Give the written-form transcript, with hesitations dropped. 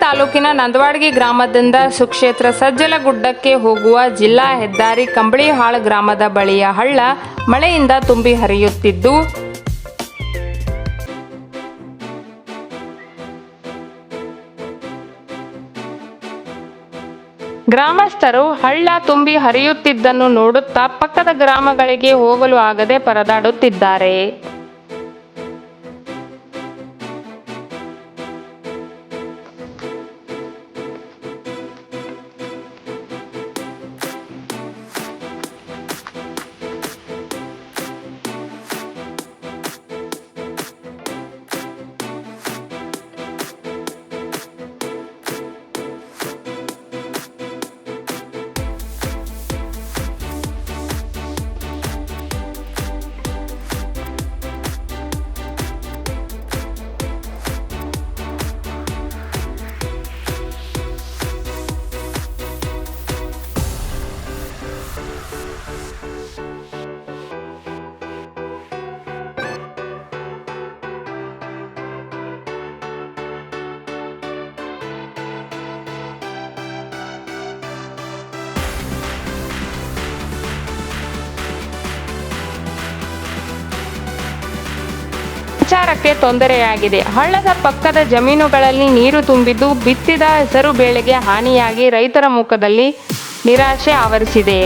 ತಾಲೂಕಿನ ನಂದವಾಡಗಿ ಗ್ರಾಮದಿಂದ ಸುಕ್ಷೇತ್ರ ಸಜ್ಜಲಗುಡ್ಡಕ್ಕೆ ಹೋಗುವ ಜಿಲ್ಲಾ ಹೆದ್ದಾರಿ ಕಂಬಳಿಹಾಳ್ ಗ್ರಾಮದ ಬಳಿಯ ಹಳ್ಳ ಮಳೆಯಿಂದ ತುಂಬಿ ಹರಿಯುತ್ತಿದ್ದು ಗ್ರಾಮಸ್ಥರು ಹಳ್ಳ ತುಂಬಿ ಹರಿಯುತ್ತಿದ್ದನ್ನು ನೋಡುತ್ತಾ ಪಕ್ಕದ ಗ್ರಾಮಗಳಿಗೆ ಹೋಗಲು ಆಗದೆ ಪರದಾಡುತ್ತಿದ್ದಾರೆ. ಸಂಚಾರಕ್ಕೆ ತೊಂದರೆಯಾಗಿದೆ. ಹಳ್ಳದ ಪಕ್ಕದ ಜಮೀನುಗಳಲ್ಲಿ ನೀರು ತುಂಬಿದ್ದು ಬಿತ್ತಿದ ಹೆಸರು ಬೇಳೆಗೆ ಹಾನಿಯಾಗಿ ರೈತರ ಮುಖದಲ್ಲಿ ನಿರಾಶೆ ಆವರಿಸಿದೆ.